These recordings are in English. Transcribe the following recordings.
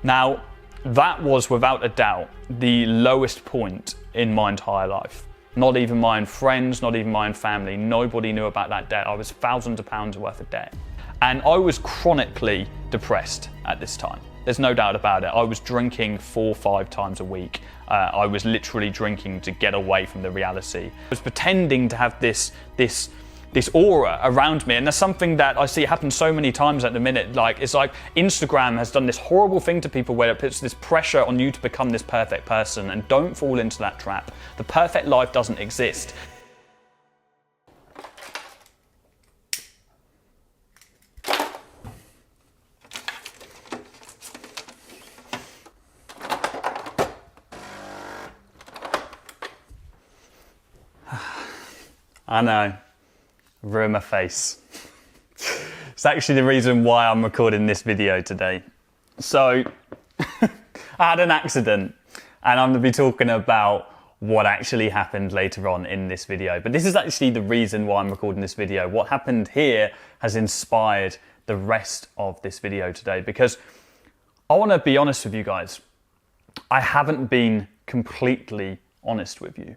Now, that was without a doubt the lowest point in my entire life. Not even my own friends, not even my own family, nobody knew about that debt. I was thousands of pounds worth of debt. And I was chronically depressed at this time. There's no doubt about it. I was drinking 4 or 5 times a week. I was literally drinking to get away from the reality. I was pretending to have this aura around me, and that's something that I see happen so many times at the minute. Like, it's like Instagram has done this horrible thing to people where it puts this pressure on you to become this perfect person, and don't fall into that trap. The perfect life doesn't exist. I know. Ruin my face. It's actually the reason why I'm recording this video today. So, I had an accident, and I'm going to be talking about what actually happened later on in this video. But this is actually the reason why I'm recording this video. What happened here has inspired the rest of this video today, because I want to be honest with you guys. I haven't been completely honest with you.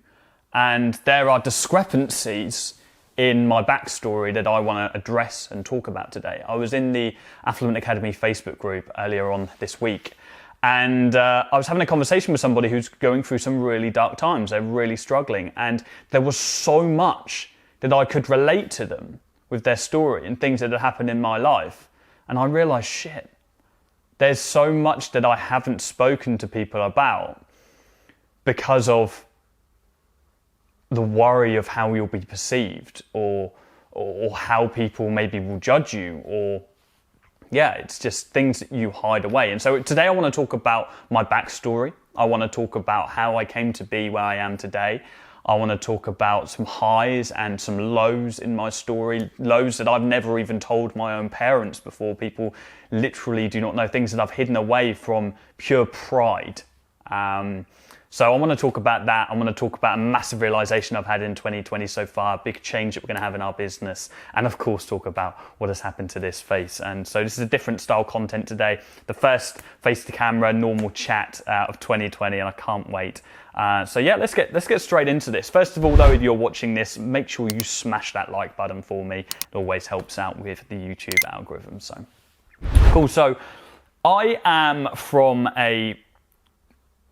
And there are discrepancies in my backstory that I want to address and talk about today. I was in the Affluent Academy Facebook group earlier on this week, and I was having a conversation with somebody who's going through some really dark times. They're really struggling, and there was so much that I could relate to them with their story and things that had happened in my life. And I realized, shit, there's so much that I haven't spoken to people about because of the worry of how you'll be perceived, or how people maybe will judge you, or yeah, it's just things that you hide away. And so today I want to talk about my backstory. I want to talk about how I came to be where I am today. I want to talk about some highs and some lows in my story, lows that I've never even told my own parents before. People literally do not know, things that I've hidden away from pure pride. So I want to talk about that. I want to talk about a massive realization I've had in 2020 so far, a big change that we're going to have in our business, and of course talk about what has happened to this face. And so this is a different style content today. The first face to camera, normal chat of 2020, and I can't wait. So yeah, let's get straight into this. First of all, though, if you're watching this, make sure you smash that like button for me. It always helps out with the YouTube algorithm. So cool. So I am from a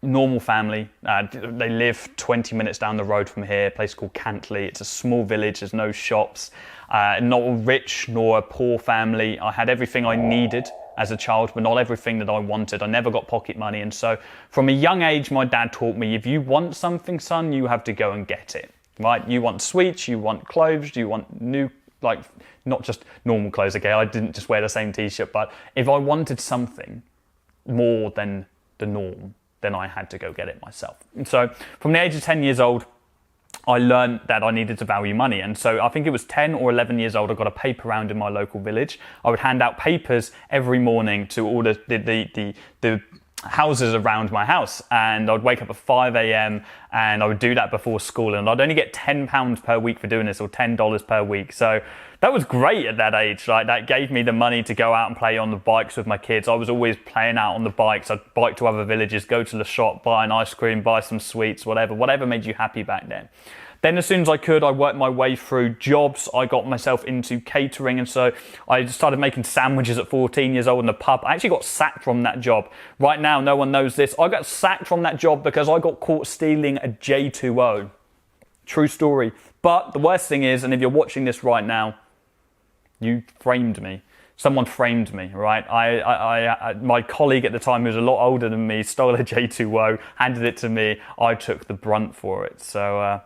normal family. They live 20 minutes down the road from here, a place called Cantley. It's a small village, there's no shops, not a rich nor a poor family. I had everything I needed as a child, but not everything that I wanted. I never got pocket money, and so from a young age, my dad taught me, if you want something, son, you have to go and get it, right? You want sweets, you want clothes, you want new, like, not just normal clothes, okay? I didn't just wear the same t-shirt, but if I wanted something more than the norm, then I had to go get it myself. And so from the age of 10 years old, I learned that I needed to value money. And so I think it was 10 or 11 years old, I got a paper round in my local village. I would hand out papers every morning to all the houses around my house, and I'd wake up at 5 a.m. and I would do that before school, and I'd only get £10 per week for doing this, or $10 per week. So that was great at that age. Like, that gave me the money to go out and play on the bikes with my kids. I was always playing out on the bikes. I'd bike to other villages, go to the shop, buy an ice cream, buy some sweets, whatever made you happy back then. Then as soon as I could, I worked my way through jobs. I got myself into catering, and so I started making sandwiches at 14 years old in the pub. I actually got sacked from that job. Right now, no one knows this. I got sacked from that job because I got caught stealing a J2O. True story. But the worst thing is, and if you're watching this right now, you framed me. Someone framed me, right? My colleague at the time, who was a lot older than me, stole a J2O, handed it to me. I took the brunt for it. So,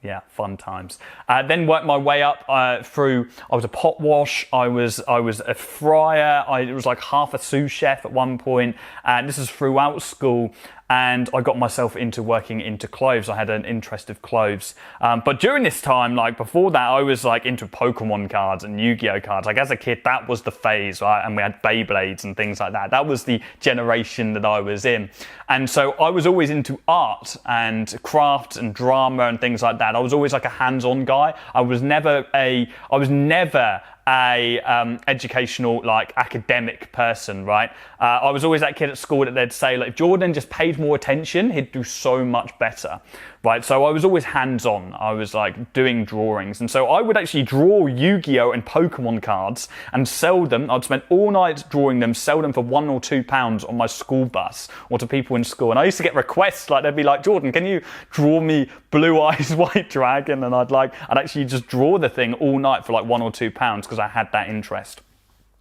yeah, fun times. Then worked my way up through. I was a pot wash. I was a fryer. I was like half a sous chef at one point. And this is throughout school. And I got myself into working into clothes. I had an interest of clothes. But during this time, like before that, I was like into Pokemon cards and Yu-Gi-Oh cards. Like as a kid, that was the phase, right? And we had Beyblades and things like that. That was the generation that I was in. And so I was always into art and craft and drama and things like that. I was always like a hands-on guy. I was never educational, like academic person, right? I was always that kid at school that they'd say, like, if Jordan just paid more attention, he'd do so much better, right? So I was always hands-on. I was like doing drawings. And so I would actually draw Yu-Gi-Oh! And Pokemon cards and sell them. I'd spend all night drawing them, sell them for £1 or £2 on my school bus or to people in school. And I used to get requests, like they'd be like, Jordan, can you draw me Blue Eyes White Dragon? And I'd actually just draw the thing all night for like £1 or £2 because I had that interest.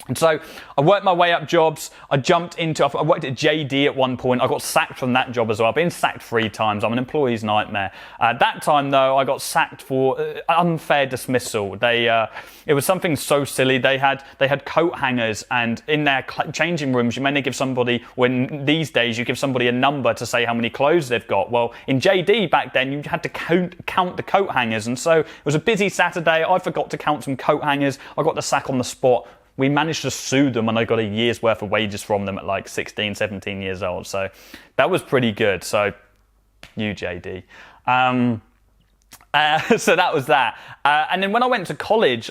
And so I worked my way up jobs. I worked at JD at one point. I got sacked from that job as well. I've been sacked 3 times. I'm an employee's nightmare. That time though, I got sacked for unfair dismissal. It was something so silly. They had coat hangers, and in their changing rooms, you mainly give somebody, when these days you give somebody a number to say how many clothes they've got. Well, in JD back then, you had to count the coat hangers. And so it was a busy Saturday. I forgot to count some coat hangers. I got the sack on the spot. We managed to sue them, and I got a year's worth of wages from them at like 16, 17 years old. So that was pretty good. So, JD. So that was that. And then when I went to college,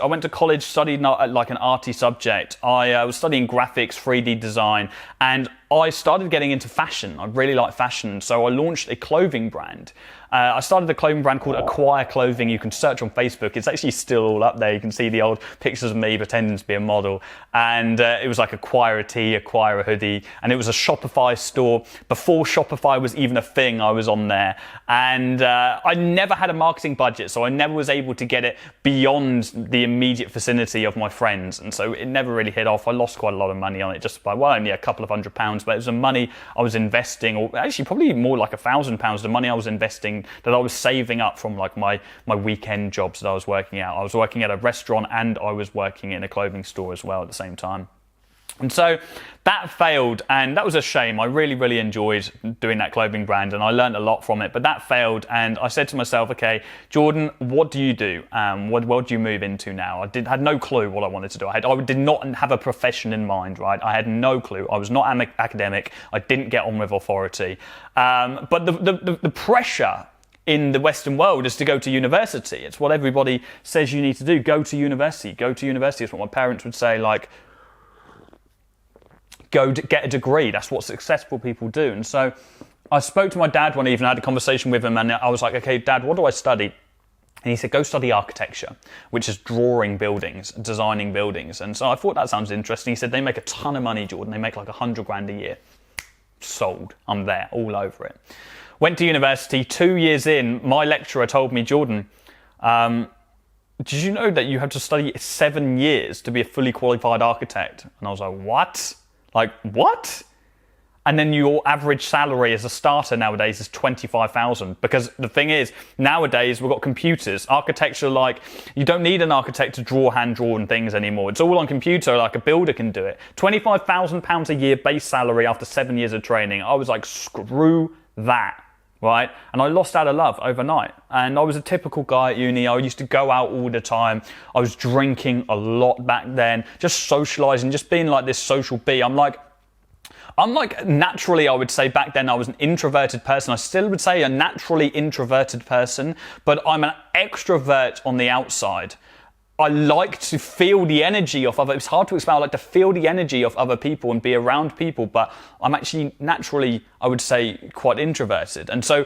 studied like an arty subject. I was studying graphics, 3D design, and I started getting into fashion. I really like fashion. So I launched a clothing brand. I started a clothing brand called Acquire Clothing. You can search on Facebook. It's actually still all up there. You can see the old pictures of me pretending to be a model. And it was like acquire a tee, acquire a hoodie. And it was a Shopify store. Before Shopify was even a thing, I was on there. And I never had a marketing budget, so I never was able to get it beyond the immediate vicinity of my friends. And so it never really hit off. I lost quite a lot of money on it, just by, well, only a couple of £100, but it was the money I was investing, or actually probably more like £1,000, the money I was investing that I was saving up from like my weekend jobs that I was working at. I was working at a restaurant and I was working in a clothing store as well at the same time. And so that failed, and that was a shame. I really, really enjoyed doing that clothing brand, and I learned a lot from it, but that failed, and I said to myself, okay, Jordan, what do you do? What do you move into now? I had no clue what I wanted to do. I did not have a profession in mind, right? I had no clue. I was not academic. I didn't get on with authority. But the pressure in the Western world is to go to university. It's what everybody says you need to do. Go to university. Go to university. It's what my parents would say, like, go to get a degree. That's what successful people do. And so I spoke to my dad one evening, I had a conversation with him, and I was like, okay, Dad, what do I study? And he said, go study architecture, which is drawing buildings, designing buildings. And so I thought that sounds interesting. He said, they make a ton of money, Jordan. They make like $100,000 a year. Sold. I'm there, all over it. Went to university. 2 years in, my lecturer told me, Jordan, did you know that you have to study 7 years to be a fully qualified architect? And I was like, what? Like, what? And then your average salary as a starter nowadays is 25,000. Because the thing is, nowadays we've got computers. Architecture, like, you don't need an architect to hand-drawn things anymore. It's all on computer, like a builder can do it. £25,000 a year base salary after 7 years of training. I was like, screw that. Right? And I lost out of love overnight. And I was a typical guy at uni. I used to go out all the time. I was drinking a lot back then, just socializing, just being like this social bee. I'm like naturally, I would say back then I was an introverted person. I still would say a naturally introverted person, but I'm an extrovert on the outside. I like to feel the energy of other. It's hard to explain. I like to feel the energy of other people and be around people, but I'm actually naturally, I would say, quite introverted. And so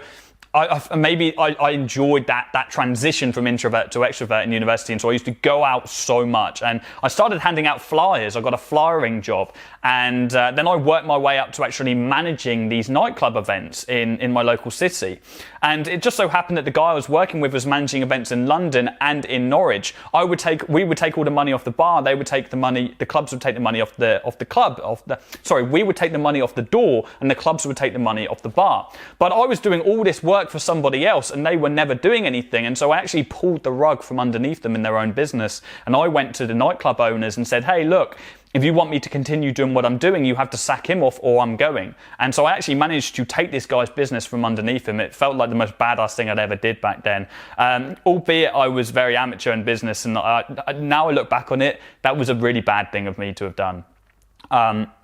I enjoyed that transition from introvert to extrovert in university, and so I used to go out so much, and I started handing out flyers. I got a flyering job, and then I worked my way up to actually managing these nightclub events in my local city. And it just so happened that the guy I was working with was managing events in London and in Norwich. We would take all the money off the bar. They would take the money. The clubs would take the money off the club. We would take the money off the door, and the clubs would take the money off the bar. But I was doing all this work for somebody else, and they were never doing anything. And so I actually pulled the rug from underneath them in their own business. And I went to the nightclub owners and said, hey, look, if you want me to continue doing what I'm doing, you have to sack him off or I'm going. And so I actually managed to take this guy's business from underneath him. It felt like the most badass thing I'd ever did back then. Albeit I was very amateur in business, and now I look back on it, that was a really bad thing of me to have done.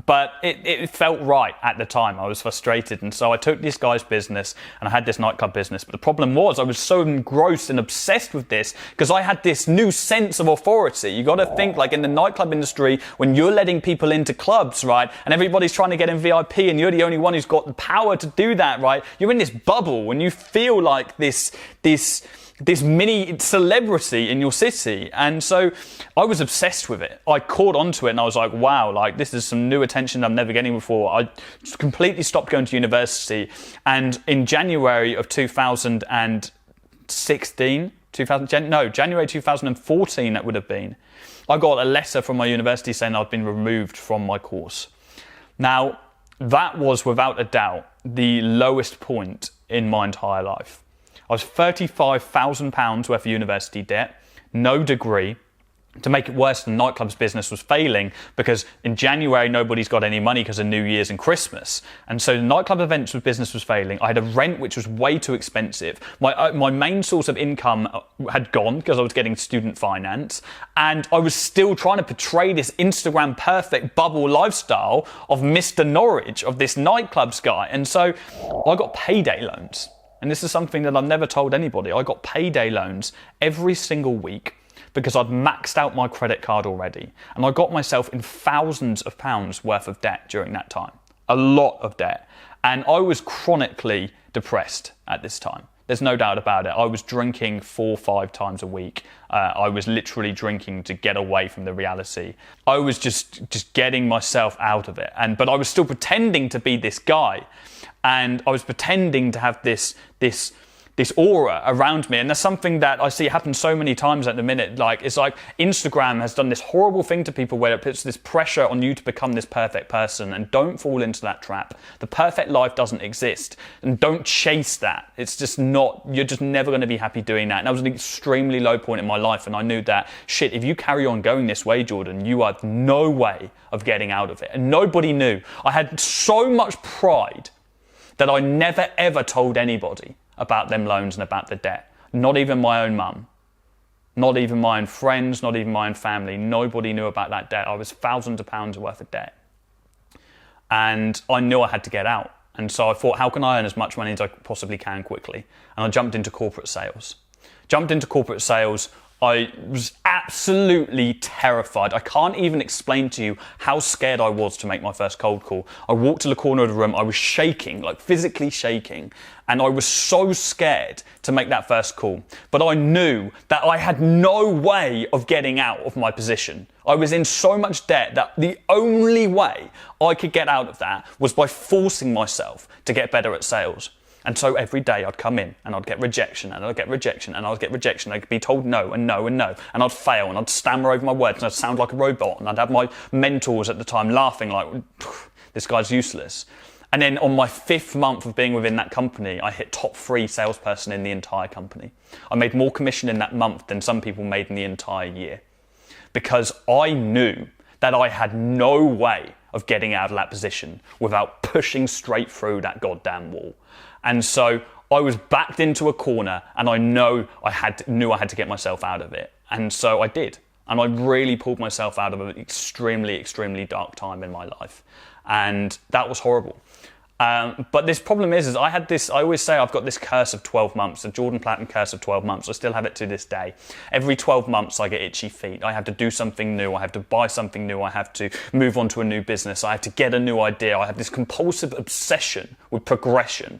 But it felt right at the time. I was frustrated. And so I took this guy's business and I had this nightclub business. But the problem was I was so engrossed and obsessed with this because I had this new sense of authority. You got to think, like, in the nightclub industry, when you're letting people into clubs, right, and everybody's trying to get in VIP and you're the only one who's got the power to do that, right, you're in this bubble and you feel like this mini celebrity in your city. And so I was obsessed with it. I caught onto it and I was like, wow, like, this is some new attention I'm never getting before. I completely stopped going to university. And in January of 2016, January 2014, that would have been, I got a letter from my university saying I'd been removed from my course. Now, that was without a doubt the lowest point in my entire life. I was £35,000 worth of university debt, no degree. To make it worse, the nightclub's business was failing because in January, nobody's got any money because of New Year's and Christmas. And so the nightclub events business was failing. I had a rent which was way too expensive. My main source of income had gone because I was getting student finance. And I was still trying to portray this Instagram perfect bubble lifestyle of Mr. Norwich, of this nightclubs guy. And so I got payday loans. And this is something that I've never told anybody. I got payday loans every single week because I'd maxed out my credit card already. And I got myself in thousands of pounds worth of debt during that time. A lot of debt. And I was chronically depressed at this time. There's no doubt about it. I was drinking 4 or 5 times a week. I was literally drinking to get away from the reality. I was just getting myself out of it. But I was still pretending to be this guy. And I was pretending to have this aura around me. And that's something that I see happen so many times at the minute. Like, it's like Instagram has done this horrible thing to people where it puts this pressure on you to become this perfect person, and don't fall into that trap. The perfect life doesn't exist, and don't chase that. It's just not, you're just never going to be happy doing that. And that was an extremely low point in my life. And I knew that, shit, if you carry on going this way, Jordan, you have no way of getting out of it. And nobody knew. I had so much pride that I never ever told anybody about them loans and about the debt. Not even my own mum. Not even my own friends, not even my own family. Nobody knew about that debt. I was thousands of pounds worth of debt. And I knew I had to get out. And so I thought, how can I earn as much money as I possibly can quickly? And I jumped into corporate sales. I was absolutely terrified. I can't even explain to you how scared I was to make my first cold call. I walked to the corner of the room, I was shaking, like physically shaking, and I was so scared to make that first call. But I knew that I had no way of getting out of my position. I was in so much debt that the only way I could get out of that was by forcing myself to get better at sales. And so every day I'd come in and I'd get rejection and I'd get rejection and I'd get rejection. I'd be told no and no and no. And I'd fail and I'd stammer over my words and I'd sound like a robot. And I'd have my mentors at the time laughing like, this guy's useless. And then on my 5th month of being within that company, I hit top 3 salesperson in the entire company. I made more commission in that month than some people made in the entire year. Because I knew that I had no way of getting out of that position without pushing straight through that goddamn wall. And so I was backed into a corner and I knew I had to get myself out of it. And so I did. And I really pulled myself out of an extremely, extremely dark time in my life. And that was horrible. But this problem is I always say I've got this curse of 12 months, the Jordan Platten curse of 12 months. I still have it to this day. Every 12 months I get itchy feet. I have to do something new. I have to buy something new. I have to move on to a new business. I have to get a new idea. I have this compulsive obsession with progression.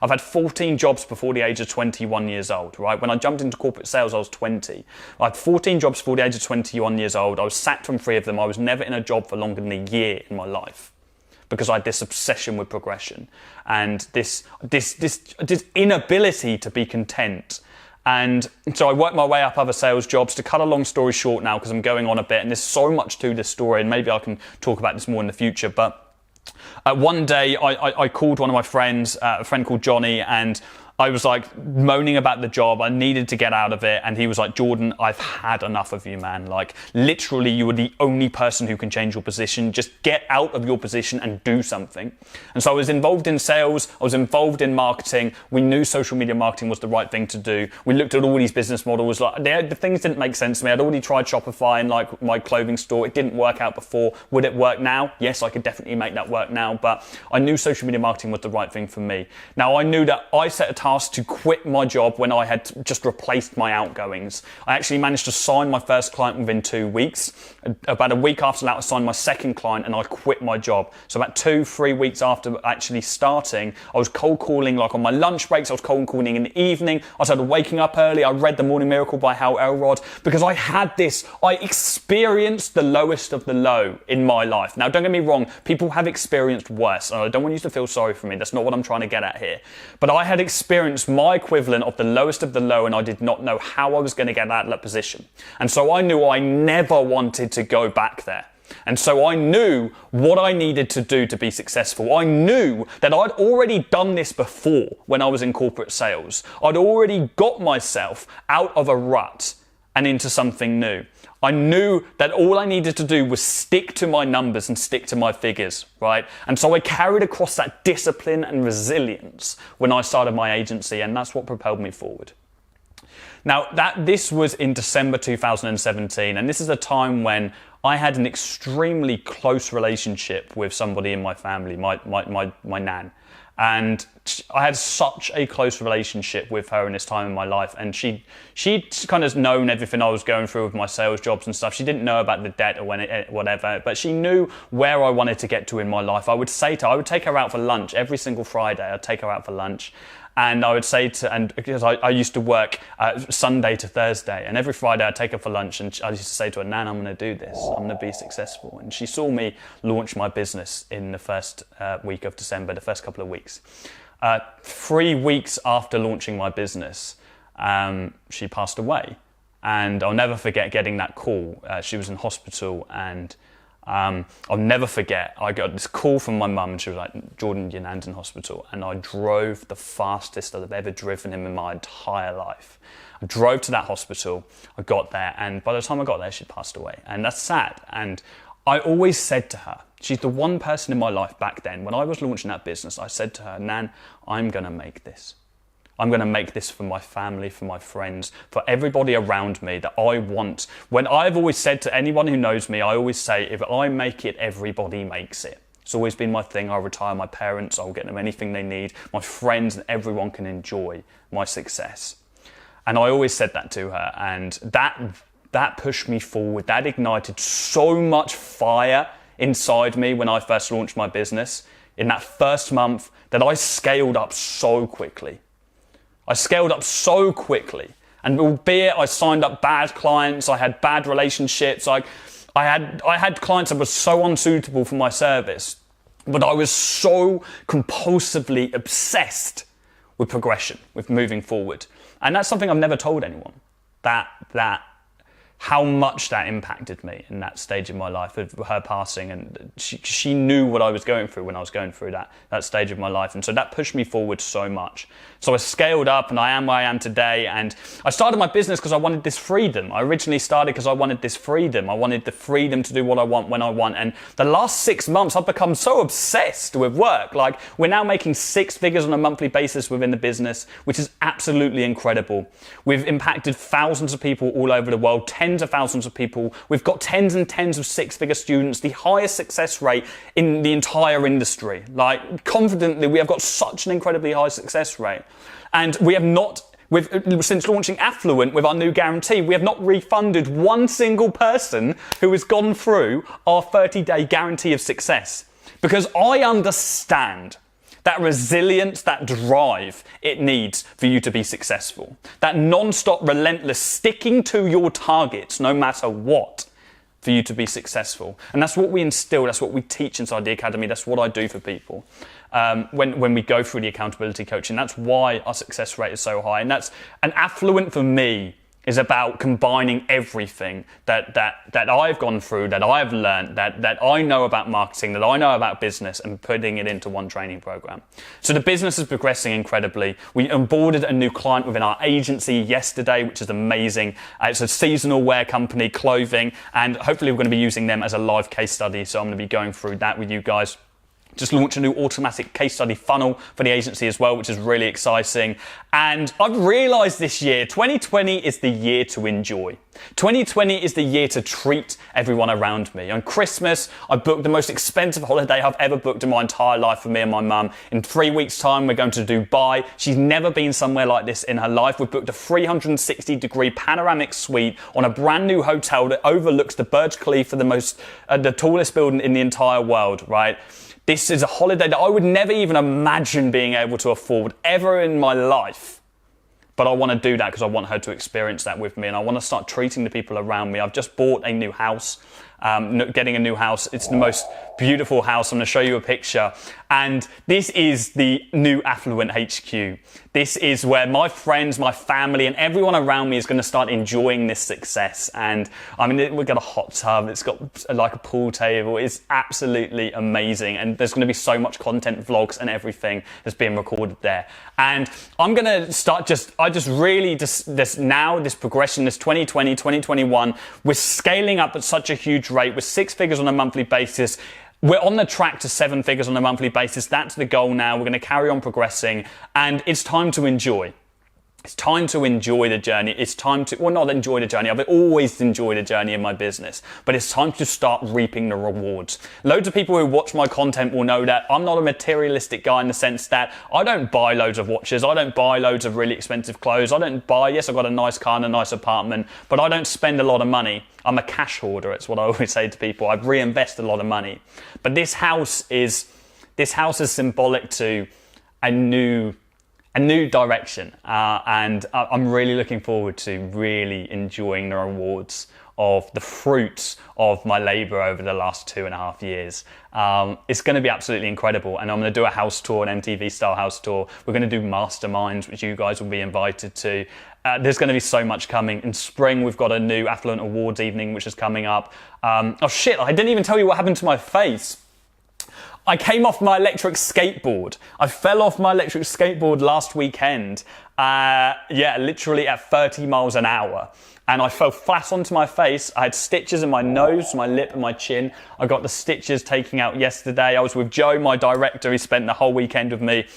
I've had 14 jobs before the age of 21 years old, right? When I jumped into corporate sales, I was 20. I had 14 jobs before the age of 21 years old. I was sacked from 3 of them. I was never in a job for longer than a year in my life because I had this obsession with progression and this inability to be content. And so I worked my way up other sales jobs. To cut a long story short now, because I'm going on a bit and there's so much to this story and maybe I can talk about this more in the future, but one day I called one of my friends, a friend called Johnny, and I was like moaning about the job. I needed to get out of it. And he was like, Jordan, I've had enough of you, man. Like literally you are the only person who can change your position. Just get out of your position and do something. And so I was involved in sales. I was involved in marketing. We knew social media marketing was the right thing to do. We looked at all these business models. Like the things didn't make sense to me. I'd already tried Shopify and like my clothing store. It didn't work out before. Would it work now? Yes, I could definitely make that work now. But I knew social media marketing was the right thing for me. Now I knew that I set a task to quit my job when I had just replaced my outgoings. I actually managed to sign my first client within 2 weeks. About a week after that, I signed my second client and I quit my job. So about 2-3 weeks after actually starting, I was cold calling like on my lunch breaks. I was cold calling in the evening. I started waking up early. I read The Morning Miracle by Hal Elrod because I experienced the lowest of the low in my life. Now, don't get me wrong. People have experienced worse. And I don't want you to feel sorry for me. That's not what I'm trying to get at here. But I had experienced my equivalent of the lowest of the low, and I did not know how I was going to get out of that position. And so I knew I never wanted to go back there. And so I knew what I needed to do to be successful. I knew that I'd already done this before when I was in corporate sales. I'd already got myself out of a rut and into something new. I knew that all I needed to do was stick to my numbers and stick to my figures, right? And so I carried across that discipline and resilience when I started my agency, and that's what propelled me forward. Now, this was in December 2017, and this is a time when I had an extremely close relationship with somebody in my family, my nan. And I had such a close relationship with her in this time in my life, and she'd kind of known everything I was going through with my sales jobs and stuff. She didn't know about the debt or whatever, but she knew where I wanted to get to in my life. I would take her out for lunch every single Friday. I'd take her out for lunch. And I would say and because I used to work Sunday to Thursday, and every Friday I'd take her for lunch, and I used to say to her, Nan, I'm going to do this. I'm going to be successful. And she saw me launch my business in the first week of December, the first couple of weeks. 3 weeks after launching my business, she passed away. And I'll never forget getting that call. She was in hospital, and I'll never forget, I got this call from my mum, and she was like, Jordan, your nan's in hospital. And I drove the fastest I've ever driven him in my entire life. I drove to that hospital, I got there, and by the time I got there, she'd passed away. And that's sad. And I always said to her, she's the one person in my life back then, when I was launching that business, I said to her, Nan, I'm going to make this. I'm going to make this for my family, for my friends, for everybody around me that I want. When I've always said to anyone who knows me, I always say, if I make it, everybody makes it. It's always been my thing. I'll retire my parents. I'll get them anything they need. My friends and everyone can enjoy my success. And I always said that to her. And that pushed me forward. That ignited so much fire inside me when I first launched my business in that first month that I scaled up so quickly. And albeit I signed up bad clients, I had bad relationships, I had clients that were so unsuitable for my service, but I was so compulsively obsessed with progression, with moving forward. And that's something I've never told anyone, how much that impacted me in that stage of my life of her passing. And she knew what I was going through when I was going through that stage of my life. And so that pushed me forward so much. So I scaled up, and I am where I am today. And I started my business because I wanted this freedom. I originally started because I wanted this freedom. I wanted the freedom to do what I want when I want. And the last 6 months, I've become so obsessed with work. Like, we're now making 6 figures on a monthly basis within the business, which is absolutely incredible. We've impacted thousands of people all over the world, tens of thousands of people. We've got tens and tens of 6-figure students, the highest success rate in the entire industry. Like, confidently, we have got such an incredibly high success rate. And we have not, since launching Affluent with our new guarantee, we have not refunded one single person who has gone through our 30-day guarantee of success. Because I understand that resilience, that drive it needs for you to be successful. That non-stop, relentless sticking to your targets, no matter what, for you to be successful. And that's what we instill, that's what we teach inside the Academy, that's what I do for people. When we go through the accountability coaching, that's why our success rate is so high. And Affluent for me is about combining everything that I've gone through, that I've learned, that I know about marketing, that I know about business, and putting it into one training program. So the business is progressing incredibly. We onboarded a new client within our agency yesterday, which is amazing. It's a seasonal wear company, clothing, and hopefully we're going to be using them as a live case study. So I'm going to be going through that with you guys. Just launched a new automatic case study funnel for the agency as well, which is really exciting. And I've realized this year, 2020 is the year to enjoy. 2020 is the year to treat everyone around me. On Christmas, I booked the most expensive holiday I've ever booked in my entire life for me and my mum. In 3 weeks' time, we're going to Dubai. She's never been somewhere like this in her life. We've booked a 360-degree panoramic suite on a brand new hotel that overlooks the Burj Khalifa, the tallest building in the entire world, right? This is a holiday that I would never even imagine being able to afford ever in my life. But I want to do that because I want her to experience that with me, and I want to start treating the people around me. I've just bought a new house, getting a new house. It's the most beautiful house. I'm going to show you a picture. And this is the new Affluent HQ. This is where my friends, my family, and everyone around me is going to start enjoying this success. And I mean, we've got a hot tub. It's got like a pool table. It's absolutely amazing. And there's going to be so much content, vlogs, and everything that's being recorded there. And I'm going to start this progression, this 2020, 2021, we're scaling up at such a huge rate with 6 figures on a monthly basis. We're on the track to 7 figures on a monthly basis. That's the goal now. We're going to carry on progressing, and it's time to enjoy. It's time to enjoy the journey. It's time to, well, not enjoy the journey. I've always enjoyed the journey in my business, but it's time to start reaping the rewards. Loads of people who watch my content will know that I'm not a materialistic guy in the sense that I don't buy loads of watches. I don't buy loads of really expensive clothes. Yes, I've got a nice car and a nice apartment, but I don't spend a lot of money. I'm a cash hoarder. It's what I always say to people. I reinvest a lot of money. But this house is symbolic to a new direction, and I'm really looking forward to really enjoying the rewards of the fruits of my labor over the last 2.5 years. It's going to be absolutely incredible, and I'm going to do a house tour, an MTV style house tour. We're going to do masterminds, which you guys will be invited to. There's going to be so much coming. In spring, we've got a new Affluent Awards evening, which is coming up. Oh shit, I didn't even tell you what happened to my face. I came off my electric skateboard. I fell off my electric skateboard last weekend. Literally at 30 miles an hour. And I fell flat onto my face. I had stitches in my nose, my lip, and my chin. I got the stitches taken out yesterday. I was with Joe, my director. He spent the whole weekend with me.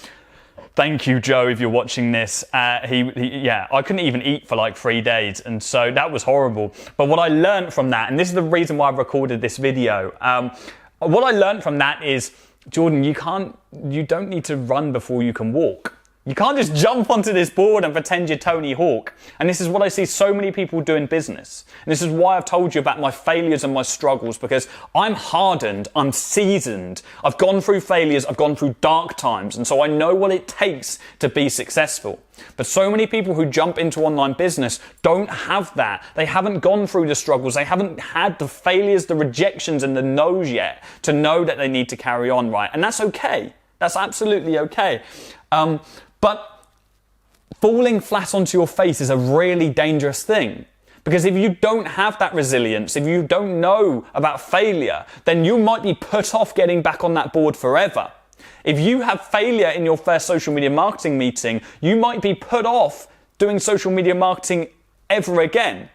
Thank you, Joe, if you're watching this. I couldn't even eat for like 3 days. And so that was horrible. But what I learned from that, and this is the reason why I've recorded this video, what I learned from that is, Jordan, you don't need to run before you can walk. You can't just jump onto this board and pretend you're Tony Hawk. And this is what I see so many people do in business. And this is why I've told you about my failures and my struggles, because I'm hardened, I'm seasoned. I've gone through failures, I've gone through dark times. And so I know what it takes to be successful. But so many people who jump into online business don't have that. They haven't gone through the struggles. They haven't had the failures, the rejections, and the no's yet to know that they need to carry on, right? And that's okay. That's absolutely okay. But falling flat onto your face is a really dangerous thing. Because if you don't have that resilience, if you don't know about failure, then you might be put off getting back on that board forever. If you have failure in your first social media marketing meeting, you might be put off doing social media marketing ever again.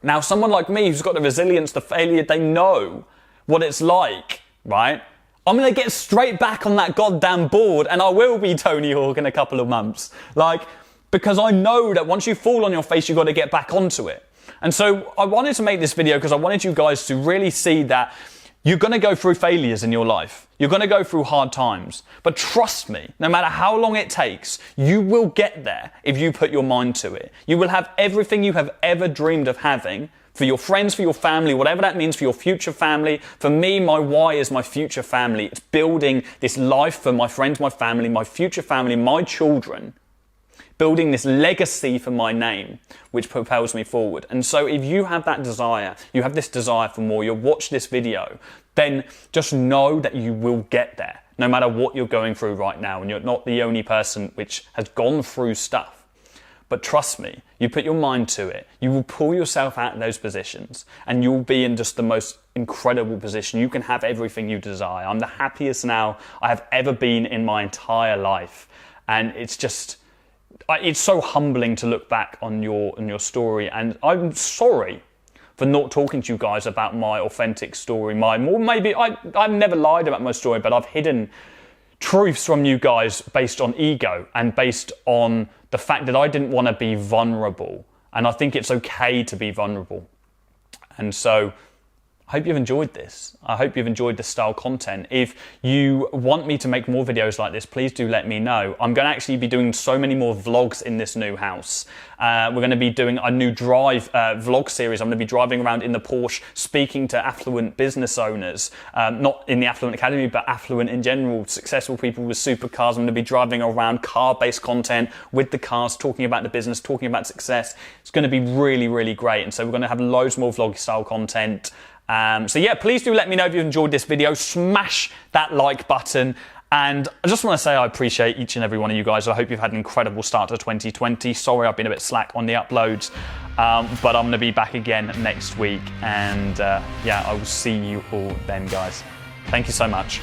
Now, someone like me who's got the resilience to failure, they know what it's like, right? I'm going to get straight back on that goddamn board, and I will be Tony Hawk in a couple of months. Because I know that once you fall on your face, you've got to get back onto it. And so I wanted to make this video because I wanted you guys to really see that you're going to go through failures in your life. You're going to go through hard times. But trust me, no matter how long it takes, you will get there if you put your mind to it. You will have everything you have ever dreamed of having, for your friends, for your family, whatever that means for your future family. For me, my why is my future family. It's building this life for my friends, my family, my future family, my children. Building this legacy for my name, which propels me forward. And so if you have that desire, you have this desire for more, you'll watch this video, then just know that you will get there, no matter what you're going through right now. And you're not the only person which has gone through stuff. But trust me, you put your mind to it, you will pull yourself out of those positions and you'll be in just the most incredible position. You can have everything you desire. I'm the happiest now I have ever been in my entire life. And it's so humbling to look back on your story. And I'm sorry for not talking to you guys about my authentic story. I've never lied about my story, but I've hidden truths from you guys based on ego and based on the fact that I didn't want to be vulnerable. And I think it's okay to be vulnerable. And so I hope you've enjoyed this. I hope you've enjoyed this style content. If you want me to make more videos like this, please do let me know. I'm going to actually be doing so many more vlogs in this new house. We're going to be doing a new drive vlog series. I'm going to be driving around in the Porsche, speaking to affluent business owners, not in the Affluent Academy, but affluent in general, successful people with supercars. I'm going to be driving around car-based content with the cars, talking about the business, talking about success. It's going to be really, really great. And so we're going to have loads more vlog style content. So yeah, please do let me know if you enjoyed this video. Smash that like button. And I just want to say I appreciate each and every one of you guys. I hope you've had an incredible start to 2020. Sorry I've been a bit slack on the uploads, but I'm going to be back again next week. And yeah, I will see you all then, guys. Thank you so much.